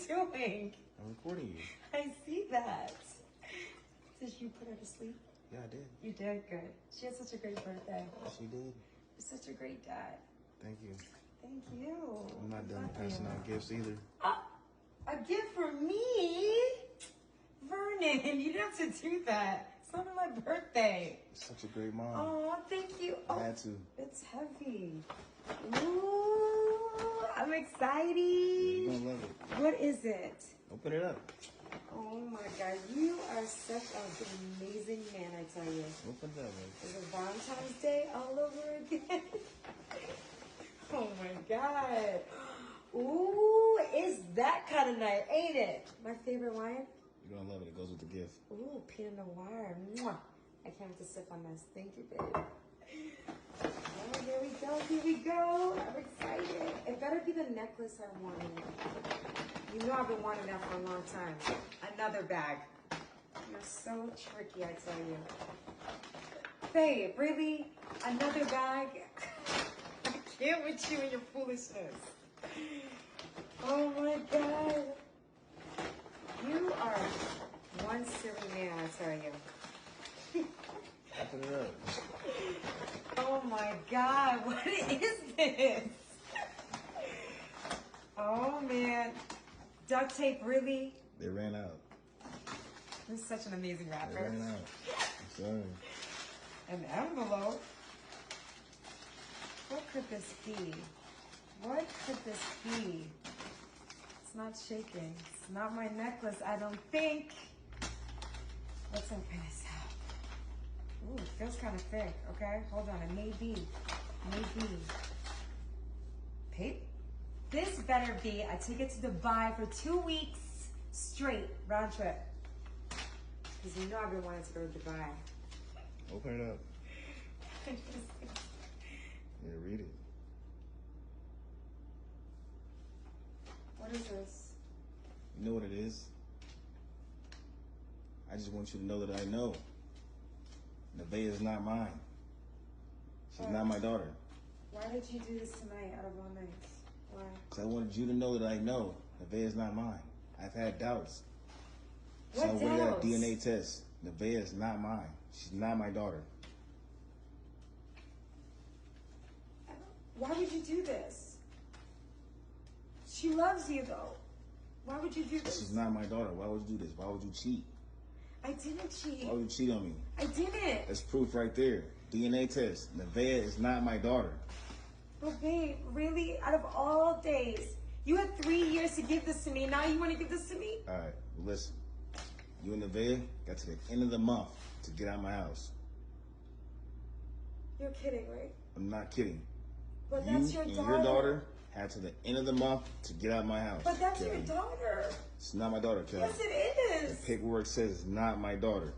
doing? I'm recording you. I see that. Did you put her to sleep? Yeah, I did. You did? Good. She had such a great birthday. She did. You're such a great dad. Thank you. Thank you. I'm not done passing out gifts either. A gift for me? Vernon, you didn't have to do that. It's not my birthday. Such a great mom. Oh, thank you. I had to. It's heavy. Ooh, I'm excited. You're gonna love it. What is it? Open it up. Oh my God, you are such an amazing man, I tell you. Open it up, man. Is it Valentine's Day all over again? Oh my God. Ooh, it's that kind of night, ain't it? My favorite wine? You're gonna love it. It goes with the gift. Ooh, Pinot Noir. Mwah. I can't wait to sip on this. Thank you, babe. Oh, here we go. Here we go. I'm excited. It better be the necklace I wanted. You know I've been wanting that for a long time. Another bag. You're so tricky, I tell you. Babe, really? Another bag? I can't with you and your foolishness. Oh my God. You are one silly man, I tell you. Open it up. Oh my God, what is this? Oh man. Duct tape, really? They ran out. This is such an amazing They rapper. ran out. I'm sorry. An envelope? What could this be? What could this be? It's not shaking. It's not my necklace, I don't think. Let's open this up. Ooh, it feels kind of thick. Okay, hold on. It may be. Maybe. This better be a ticket to Dubai for 2 weeks straight, round trip. Because you know I've been wanting to go to Dubai. Open it up. Yeah, read it. What is this? You know what it is? I just want you to know that I know. Nevaeh is not mine. She's not my daughter. Why did you do this tonight out of all nights? Why? Because I wanted you to know that I know Nevaeh is not mine. I've had doubts. So I What went at a doubts? DNA test. Nevaeh is not mine. She's not my daughter. Why would you do this? She loves you though. Why would you do this? She's not my daughter. Why would you do this? Why would you cheat? I didn't cheat. Why would you cheat on me? I didn't. That's proof right there. DNA test. Nevaeh is not my daughter. But babe, really? Out of all days, you had 3 years to give this to me. Now you want to give this to me? All right, listen. You and Nevaeh got to the end of the month to get out of my house. You're kidding, right? I'm not kidding. But You that's your and daughter. your daughter had to the end of the month to get out of my house. But that's Kelly. your daughter. It's not my daughter, Kelly. Yes, it is. The paperwork says it's not my daughter.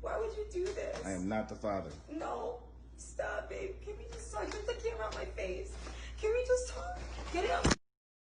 Why would you do this? I am not the father. No. Stop, babe. Can we just talk? Get the camera on my face. Can we just talk? Get it out.